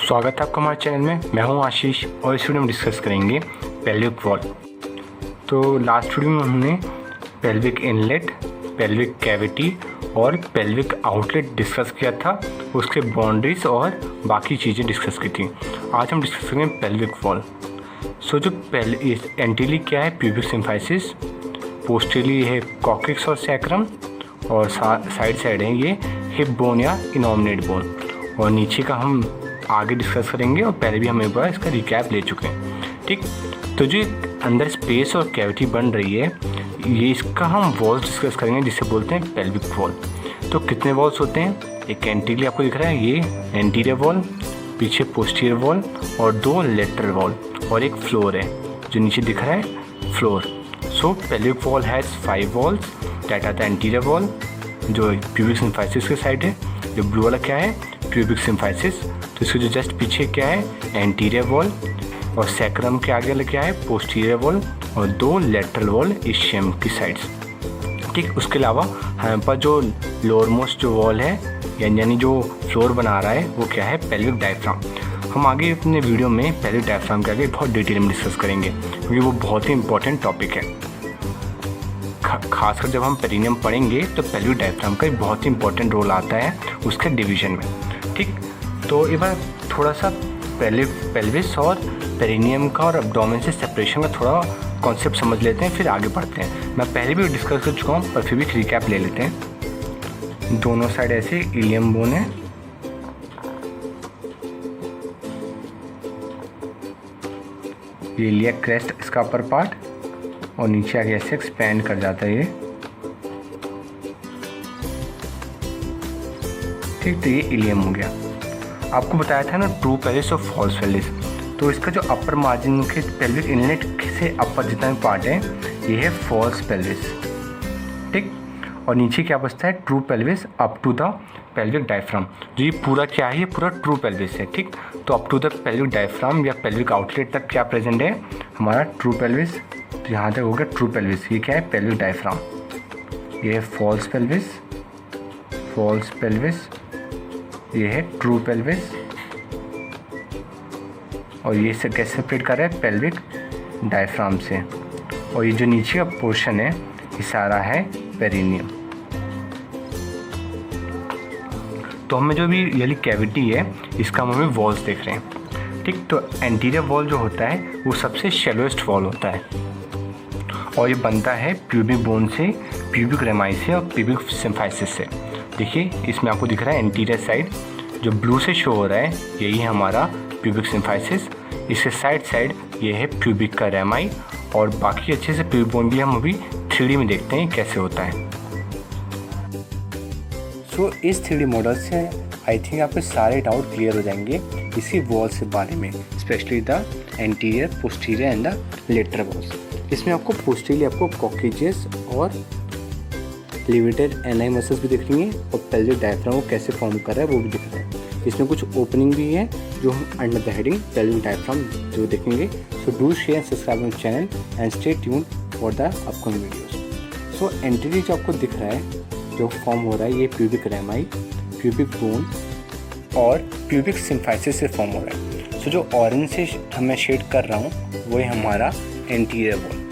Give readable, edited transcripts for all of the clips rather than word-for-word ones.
स्वागत है आपका हमारे चैनल में। मैं हूं आशीष और इस वीडियो में डिस्कस करेंगे पेल्विक वॉल। तो लास्ट वीडियो में हमने पेल्विक इनलेट, पेल्विक कैविटी और पेल्विक आउटलेट डिस्कस किया था, उसके बाउंड्रीज और बाकी चीज़ें डिस्कस की थी। आज हम डिस्कस करेंगे पेल्विक वॉल। सो जो एंटीली क्या है, प्यूबिक सिम्फाइसिस, पोस्टरली है कॉक्सिक्स और सैक्रम, और साइड है ये हिप बोन या इनॉमिनेट बोन, और नीचे का हम आगे डिस्कस करेंगे और पहले भी हम एक बार इसका रिकैप ले चुके हैं। ठीक, तो जो अंदर स्पेस और कैविटी बन रही है, ये इसका हम वॉल्स डिस्कस करेंगे जिसे बोलते हैं पेल्विक वॉल। तो कितने वॉल्स होते हैं? एक एंटीरियर आपको दिख रहा है, ये एंटीरियर वॉल, पीछे पोस्टीरियर वॉल और दो लेटरल वॉल, और एक फ्लोर है जो नीचे दिख रहा है, floor. So pelvic wall has 5 walls that are the anterior wall, जो प्यूबिक सिम्फाइसिस के साइड है। जो ब्लू वाला क्या है, प्यूबिक सिम्फाइसिस। तो इसके जो जस्ट पीछे क्या है, एंटीरियर वॉल, और सैक्रम के आगे वाला क्या है, पोस्टीरियर वॉल, और 2 लेटरल वॉल इशियम की साइड्स। ठीक, उसके अलावा हमारे पास जो लोअर मोस्ट जो वॉल है यानी जो फ्लोर बना रहा है, वो क्या है, पेल्विक डायफ्राम। हम आगे अपने वीडियो में पेल्विक डायफ्राम के आगे बहुत डिटेल में डिस्कस करेंगे, क्योंकि वो बहुत ही इंपॉर्टेंट टॉपिक है। खासकर जब हम पेरिनियम पढ़ेंगे तो पेल्विक डायफ्राम का एक बहुत ही इंपॉर्टेंट रोल आता है उसके डिवीजन में। ठीक, तो एक बार थोड़ा सा पेल्विस और पेरिनियम का और एब्डोमेन से सेपरेशन का थोड़ा कॉन्सेप्ट समझ लेते हैं, फिर आगे बढ़ते हैं। मैं पहले भी डिस्कस कर चुका हूँ, पर फिर भी रिकैप ले लेते हैं। दोनों साइड ऐसे इलियम बोन है, ये लिया क्रेस्ट इसका अपर पार्ट, और नीचे आगे ऐसे एक्सपैंड कर जाता है ये। ठीक, तो ये इलियम हो गया। आपको बताया था ना ट्रू पेल्विस और फॉल्स पेल्विस, तो इसका जो अपर मार्जिन के पेल्विक इनलेट से अपर जितना भी पार्ट है, ये है फॉल्स पेल्विस। ठीक, और नीचे क्या बचता है, true pelvis up to the pelvic diaphragm. जो ये पूरा क्या है, ये पूरा ट्रू पेल्विस है। ठीक, तो up to the pelvic diaphragm या पेल्विक आउटलेट तक क्या प्रेजेंट है, हमारा ट्रू पेल्विस। तो यहाँ तक हो गया ट्रू पेल्विस। ये क्या है, पेल्विक डायफ्राम। ये है फॉल्स पेल्विस, फॉल्स पेल्विस, ये है ट्रू पेल्विस, और ये से कैसे सेपरेट कर रहा है, पेल्विक डायफ्राम से। और ये जो नीचे का पोर्शन है, ये सारा है पेरिनियम। तो हमें जो भी ये कैविटी है, इसका हम हमें वॉल्स देख रहे हैं। ठीक, तो एंटीरियर वॉल जो होता है वो सबसे शैलोएस्ट वॉल होता है, और ये बनता है प्यूबिक बोन से, प्यूबिक रेमाई से और प्यूबिक सिम्फाइसिस से। देखिए इसमें आपको दिख रहा है एंटीरियर साइड जो ब्लू से शो हो रहा है, यही है हमारा प्यूबिक सिम्फाइसिस। इसके साइड ये है प्यूबिक का रेमाई, और बाकी अच्छे से प्यूबिक बोन भी हम अभी 3D में देखते हैं कैसे होता है। सो इस 3D मॉडल से आई थिंक आपके सारे डाउट क्लियर हो जाएंगे इसी वॉल से बारे में, specially the anterior, posterior and the lateral walls. इसमें आपको पोस्टीरियर आपको कॉकेजियस और लिवेटेड एनाई मसल्स भी दिख रही हैं, और पेल्विक डायफ्राम को कैसे फॉर्म कर रहा है वो भी दिख रहा है। इसमें कुछ ओपनिंग भी है जो हम under the heading pelvic diaphragm जो देखेंगे। So do share and subscribe my channel and stay tuned for the upcoming videos. So anterior जो आपको दिख रहा है, जो फॉर्म हो रहा है, ये प्यूबिक रेमाई, प्यूबिक बोन और प्यूबिक सिम्फाइसिस से फॉर्म हो रहा है। सो जो ऑरेंज से मैं शेड कर रहा हूँ वो है हमारा एंटीरियर बोन।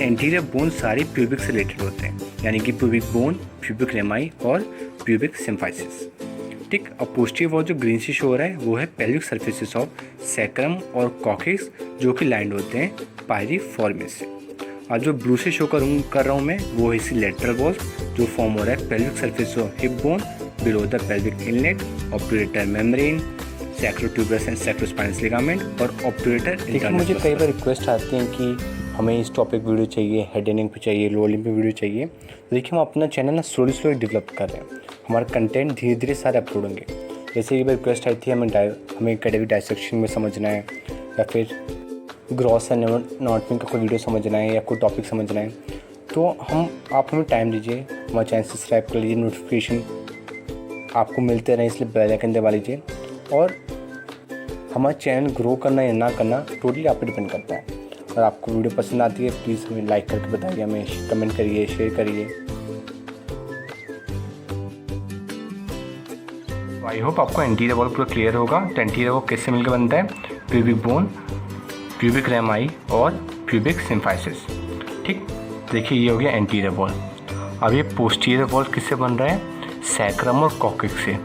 एंटीरियर बोन सारी प्यूबिक से रिलेटेड होते हैं, यानी कि प्यूबिक बोन, प्यूबिक रेमाई और प्यूबिक सिम्फाइसिस। ठीक, अब पोस्टीरियर वॉल जो ग्रीन से शो हो रहा है वो है पेल्विक सर्फेसिस ऑफ सैक्रम और कॉक्सिक्स, जो कि लाइंड होते हैं पायरिफॉर्मिस से। और जो ब्लू से शो कर रहा हूँ मैं, वो है इसी लेटरल वॉल जो फॉर्म हो रहा है pelvic surface of hip bone below the pelvic inlet, obturator membrane, sacrotuberous and sacrospinous ligament और ऑब्टुरेटर। देखिए मुझे कई बार रिक्वेस्ट आती हैं कि हमें इस टॉपिक वीडियो चाहिए, हेड एंड नेक पे चाहिए, लोअर लिम्ब पे वीडियो चाहिए। तो देखिए हम अपना चैनल ना स्लोली डेवलप कर रहे हैं, हमारा कंटेंट धीरे धीरे सारे अपलोड होंगे। जैसे एक बार रिक्वेस्ट आई थी हमें कैडेविक डायसेक्शन में समझना है, या फिर ग्रॉस एंड एनाटॉमी का कोई वीडियो समझना है, या कोई टॉपिक समझना है, तो आप हमें टाइम दीजिए, हमारे चैनल सब्सक्राइब कर लीजिए, नोटिफिकेशन आपको मिलते रहें, इसलिए बेल आइकन दबा लीजिए। और हमारा चैनल ग्रो करना या ना करना टोटली आप पे डिपेंड करता है। अगर आपको वीडियो पसंद आती है प्लीज़ हमें लाइक करके बताइए, हमें कमेंट करिए, शेयर करिए। आई होप आपको एंटीरियर वॉल पूरा क्लियर होगा। तो एंटीरियर वॉल किससे मिलकर बनता है? प्यूबिक बोन, प्यूबिक रैमाई और प्यूबिक सिम्फाइसिस। ठीक, देखिए ये हो गया एंटीरियर वॉल। अब ये पोस्टीरियर वॉल किससे बन रहा है? सैक्रम और कॉक्सिक्स से।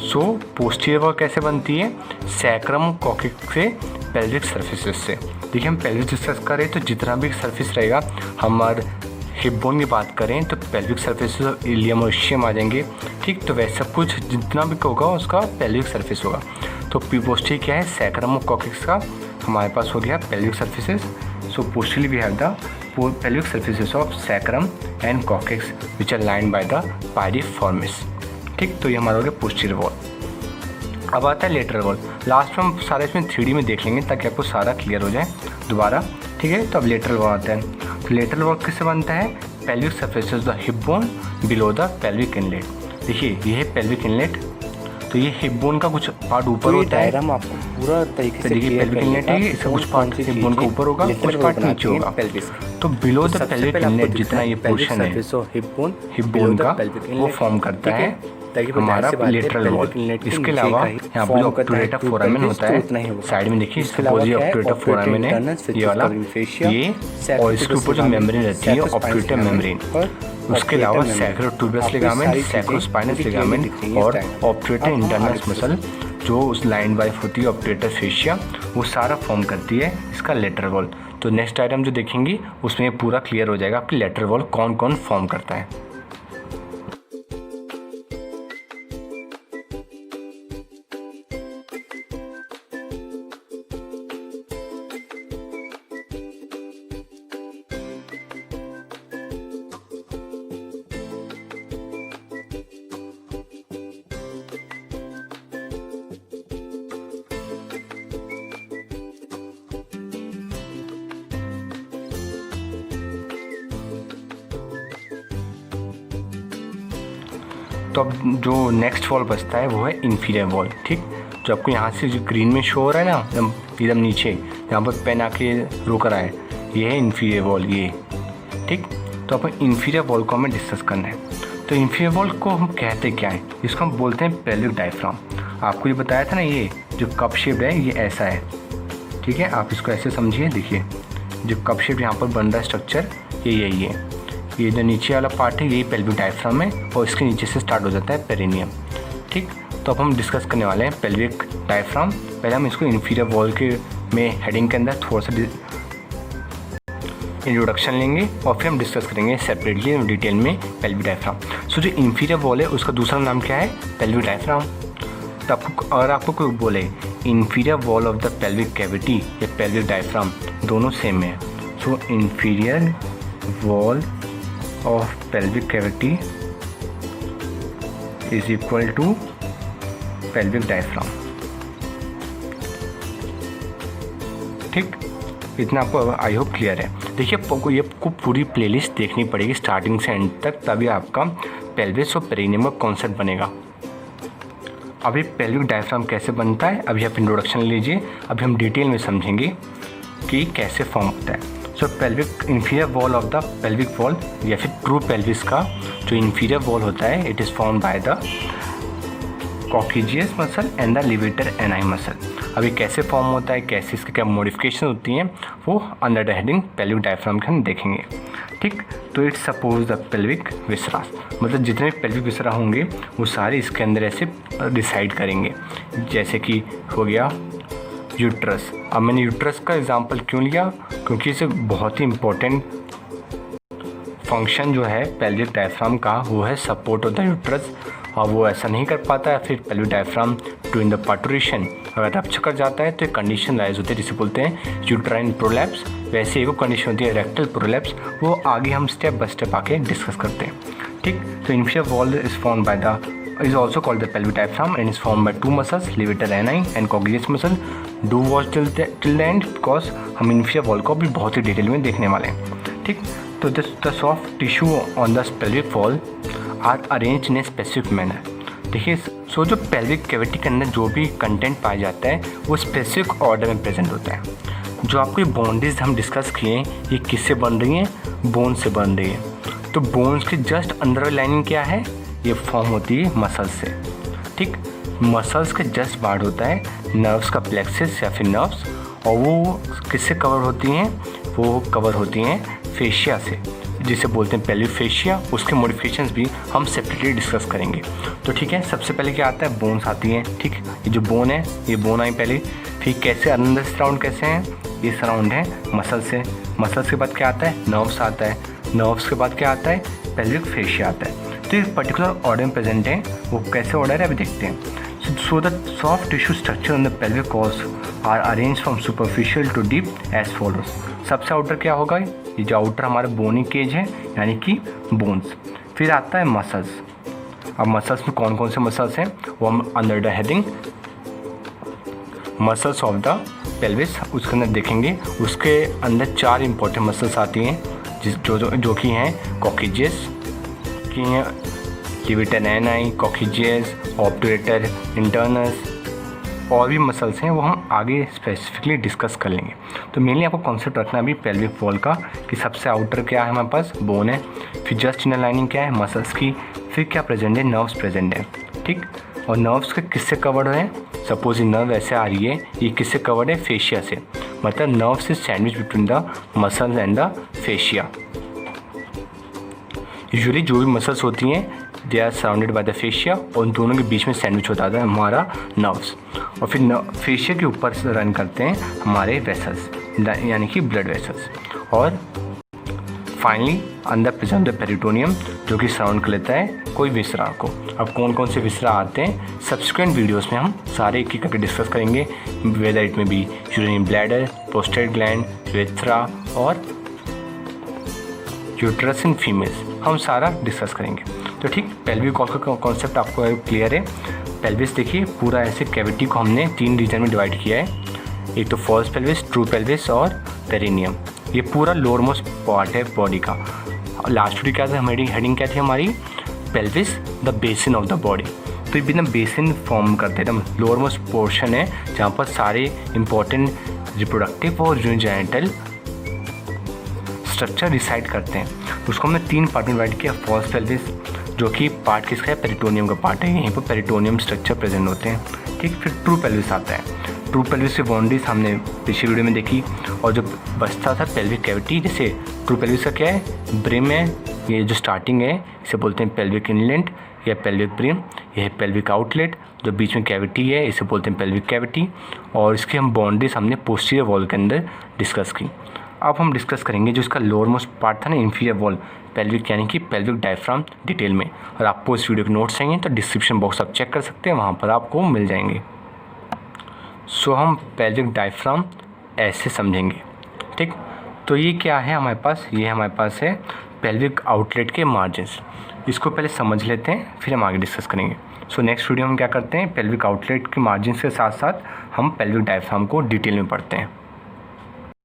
सो पोस्टीरियर वॉल कैसे बनती है? सैक्रम और कॉक्सिक्स से पेल्विक सर्फेसिस से। देखिए हम पेल्विक डिस्कस करें तो जितना भी सर्फेस रहेगा, हमारे हिप बोन की बात करें तो पेल्विक सर्फेस इलियम और इस्चियम आ जाएंगे। ठीक, तो वैसे सब कुछ जितना भी होगा उसका पेल्विक सर्फेस होगा। तो पोस्टीरियर क्या है? सैक्रम और कॉक्सिक्स का हमारे पास हो गया pelvic surfaces. So posterior we have the pelvic surfaces of sacrum and coccyx which are lined by the piriformis। ठीक, तो ये हमारा हो गया पोस्टीरियर वॉल। अब आता है लेटरल वॉल। लास्ट में हम सारा इसमें 3D में देख लेंगे ताकि आपको सारा क्लियर हो जाए दोबारा। ठीक है, तो अब लेटरल वॉल आता है। तो लेटरल वॉल किससे बनता है? Pelvic surfaces the hip bone below the pelvic inlet. देखिए ये है पेल्विक इनलेट, तो ये हिप बोन का कुछ पार्ट ऊपर होता है। डायग्राम आपको पूरा तरीके से देखिए पेल्विक इनलेट है, इसका कुछ पार्ट हिप बोन के ऊपर होगा, कुछ पार्ट नीचे होगा। तो बिलो द पेल्विक इनलेट जितना ये पोर्शन है हिप बोन का, वो फॉर्म करता है हमारा लेटरल वॉल। इसके अलावा यहाँ पर जो ऑब्टूरेटर फोरामेन होता है साइड में, देखिए सपोज ये ऑब्टूरेटर फोरामेन है ये वाला, ये और इसके ऊपर जो मेम्ब्रेन रहती है ऑब्टूरेटर मेम्ब्रेन। उसके अलावा सैक्रोट्यूबरस लिगामेंट, सैक्रोस्पाइनस लिगामेंट और ऑब्टूरेटर इंटरनस मसल जो उस लाइन बाय होती है ऑब्टूरेटर फेशिया, वो सारा फॉर्म करती है इसका लेटरल वॉल। तो नेक्स्ट आइटम जो देखेंगे उसमें पूरा क्लियर हो जाएगा आपकी लेटरल वॉल कौन कौन फॉर्म करता है। तो अब जो नेक्स्ट वॉल बचता है वो है इन्फीरियर वॉल। ठीक, जो आपको यहाँ से जो ग्रीन में शो हो रहा है ना एकदम नीचे, यहाँ पर पेन आके रोक रहा है, ये है इन्फीरियर वॉल ये। ठीक, तो अपन इन्फीरियर वॉल को हमें डिस्कस करना है। तो इन्फीरियर वॉल को हम कहते क्या है? इसको हम बोलते हैं पेल्विक डायफ्राम। आपको ये बताया था ना, ये जो कप शेप है ये ऐसा है। ठीक है, आप इसको ऐसे समझिए। देखिए जो कप शेप यहाँ पर बन रहा है स्ट्रक्चर, ये यही है। ये जो नीचे वाला पार्ट है यही पेल्विक डायफ्राम है और इसके नीचे से स्टार्ट हो जाता है पेरिनियम। ठीक, तो अब हम डिस्कस करने वाले हैं पेल्विक डायफ्राम। पहले हम इसको इन्फीरियर वॉल के में हेडिंग के अंदर थोड़ा सा इंट्रोडक्शन लेंगे और फिर हम डिस्कस करेंगे सेपरेटली डिटेल में पेल्विक डायफ्राम। सो जो इन्फीरियर वॉल है उसका दूसरा नाम क्या है? Pelvic diaphragm. तो आपको अगर आपको कोई बोले inferior wall of the pelvic cavity या पेल्विक डायफ्राम, दोनों सेम है। So inferior wall of pelvic cavity is equal to pelvic diaphragm। ठीक, इतना आपको आई होप क्लियर है। देखिए ये आपको पूरी प्लेलिस्ट देखनी पड़ेगी स्टार्टिंग से एंड तक, तभी आपका पेल्विस और पेरिनियम का कॉन्सेप्ट बनेगा। अभी पेल्विक डायफ्राम कैसे बनता है अभी आप इंट्रोडक्शन लीजिए, अभी हम डिटेल में समझेंगे कि कैसे फॉर्म होता है। So pelvic inferior wall of the pelvic wall या फिर ट्रू पेल्विस का जो इन्फीरियर वॉल होता है, it is form by the coccygeus muscle and the levator ani muscle. अभी कैसे फॉर्म होता है, कैसे इसके क्या मॉडिफिकेशन होती हैं, वो under the heading pelvic diaphragm के हम देखेंगे। ठीक, तो इट्स सपोज द पेल्विक विसरास, मतलब जितने पेल्विक विसरा होंगे वो सारे इसके अंदर ऐसे डिसाइड करेंगे। जैसे कि हो गया यूट्रस। अब मैंने यूट्रस का एग्जांपल क्यों लिया? क्योंकि इसे बहुत ही इम्पोर्टेंट फंक्शन जो है पेल्विक डायफ्राम का वो है सपोर्ट ऑफ द यूट्रस, और वो ऐसा नहीं कर पाता है फिर pelvic diaphragm during the parturition अगर रप्चर कर जाता है तो एक कंडीशन राइज होती है जिसे बोलते हैं यूट्राइन प्रोलैप्स। वैसे एक कंडीशन होती है रेक्टल प्रोलैप्स, वो आगे हम स्टेप बाय स्टेप आके डिस्कस करते हैं। ठीक, तो inferior wall is form by the is also called the pelvic diaphragm and is formed by two muscles, levator ani and coccygeus muscle। Do watch till the end because हम inferior wall को भी बहुत ही detail में देखने वाले हैं। ठीक, तो the soft tissue on the pelvic wall are arranged in a specific manner। देखिए सो जो पेल्विक कैविटी के अंदर जो भी कंटेंट पाया जाता है वो स्पेसिफिक ऑर्डर में प्रेजेंट होता है। जो आपको ये बाउंड्रीज हम डिस्कस किए हैं ये किससे बन रही हैं? बोन से बन रही है। तो बोन्स की जस्ट अंडर लाइनिंग क्या है? ये फॉर्म होती है मसल से। ठीक, मसल्स के जस्ट बाहर होता है नर्व्स का प्लेक्सिस या फिर नर्व्स, और वो किससे कवर होती हैं, वो कवर होती हैं फेशिया से, जिसे बोलते हैं पेल्विक फेशिया। उसके मॉडिफिकेशंस भी हम सेपरेटली डिस्कस करेंगे। तो ठीक है, सबसे पहले क्या आता है, बोन्स आती हैं। ठीक, ये जो बोन है, ये बोन आई पहले। फिर कैसे अंदर सराउंड कैसे हैं, ये सराउंड है मसल से। मसल्स के बाद क्या आता है, नर्व्स आता है। नर्व्स के बाद क्या आता है, पेल्विक फेशिया आता है। तो एक पर्टिकुलर ऑर्डर प्रेजेंट है, वो कैसे ऑर्डर है अभी देखते हैं। So the soft tissue structure on the pelvic walls are arranged from superficial to deep as follows. सबसे आउटर क्या होगा, ये जो आउटर हमारा बोनी केज है यानी कि बोन्स। फिर आता है मसल्स। अब मसल्स में कौन कौन से मसल्स हैं वो हम under the heading muscles of the pelvis उसके अंदर देखेंगे। उसके अंदर 4 इंपॉर्टेंट मसल्स आती हैं जो कि हैं कॉक्सियस की हैं, लिविटेनाई, कॉक्सियस, ऑब्टूरेटर, इंटर्नस, और भी मसल्स हैं वो हम आगे स्पेसिफिकली डिस्कस कर लेंगे। तो मेनली आपको कॉन्सेप्ट रखना है अभी पेल्विक वॉल का कि सबसे आउटर क्या है हमारे पास, बोन है। फिर जस्ट इनर लाइनिंग क्या है, मसल्स की। फिर क्या प्रेजेंट है, नर्व्स प्रेजेंट है। ठीक, और नर्व्स के किससे कवर्ड है, सपोज ये नर्व ऐसे आ रही है, ये किससे कवर्ड है, फेशिया से। मतलब नर्व से sandwich between the muscles and the fascia. Usually जो भी मसल्स होती हैं they are surrounded by the fascia, और उन दोनों के बीच में सैंडविच होता है हमारा नर्व्स। और फिर फेशिया के ऊपर रन करते हैं हमारे वेसल्स यानी कि ब्लड वेसल्स। और फाइनली अंदर प्रेजेंट द पेरिटोनियम जो कि सराउंड कर लेता है कोई विसरा को। अब कौन कौन से विसरा आते हैं सब्सिक्वेंट वीडियोस में हम सारे एक एक करके डिस्कस करेंगे, whether it may be urinary bladder, prostate gland, viscera और यूट्रस इन फीमेल्स, हम सारा डिस्कस करेंगे। तो ठीक, पेल्विक वॉल का कॉन्सेप्ट आपको क्लियर है। पेल्विस देखिए पूरा ऐसे कैविटी को हमने 3 रीजन में डिवाइड किया है, एक तो फॉल्स पेल्विस, ट्रू पेल्विस और पेरिनियम। ये पूरा लोअर मोस्ट पार्ट है बॉडी का। लास्ट वीडियो क्या था, हमारी हेडिंग क्या थी हमारी, pelvis the basin of the body. तो ये बिना बेसिन फॉर्म करते हैं, एकदम लोअर मोस्ट पोर्शन है जहाँ पर सारे इंपॉर्टेंट रिप्रोडक्टिव और यूनिजेनिटल स्ट्रक्चर डिसाइड करते हैं। उसको हमने 3 पार्ट में डिवाइड किया। फॉल्स पेल्विस जो कि पार्ट किसका है, पेरिटोनियम का पार्ट है, यहीं पर पेरिटोनियम स्ट्रक्चर प्रेजेंट होते हैं। ठीक, फिर ट्रू पेल्विस आता है। ट्रू पेल्विस की बाउंड्रीज हमने पिछली वीडियो में देखी, और जो बचता था पेल्विक कैविटी, जैसे ट्रू पेल्विस का क्या है, ब्रिम है, ये जो स्टार्टिंग है इसे बोलते हैं पेल्विक इनलेट या पेल्विक ब्रिम। यह है पेल्विक आउटलेट, जो बीच में कैविटी है इसे बोलते हैं पेल्विक कैविटी, और इसकी हम बाउंड्रीज हमने पोस्टीरियर वॉल के अंदर डिस्कस की। अब हम डिस्कस करेंगे जो इसका लोअर मोस्ट पार्ट था ना, इंफीरियर वॉल पेल्विक यानी कि पेल्विक डायफ्राम डिटेल में। और आपको इस वीडियो के नोट्स चाहिए तो डिस्क्रिप्शन बॉक्स आप चेक कर सकते हैं, वहाँ पर आपको मिल जाएंगे। सो हम पेल्विक डायफ्राम ऐसे समझेंगे। ठीक, तो ये क्या है हमारे पास, ये हमारे पास है पेल्विक आउटलेट के मार्जिन्स। इसको पहले समझ लेते हैं फिर हम आगे डिस्कस करेंगे। सो नेक्स्ट वीडियो में क्या करते हैं, पेल्विक आउटलेट के मार्जिन्स के साथ साथ हम पेल्विक डायफ्राम को डिटेल में पढ़ते हैं।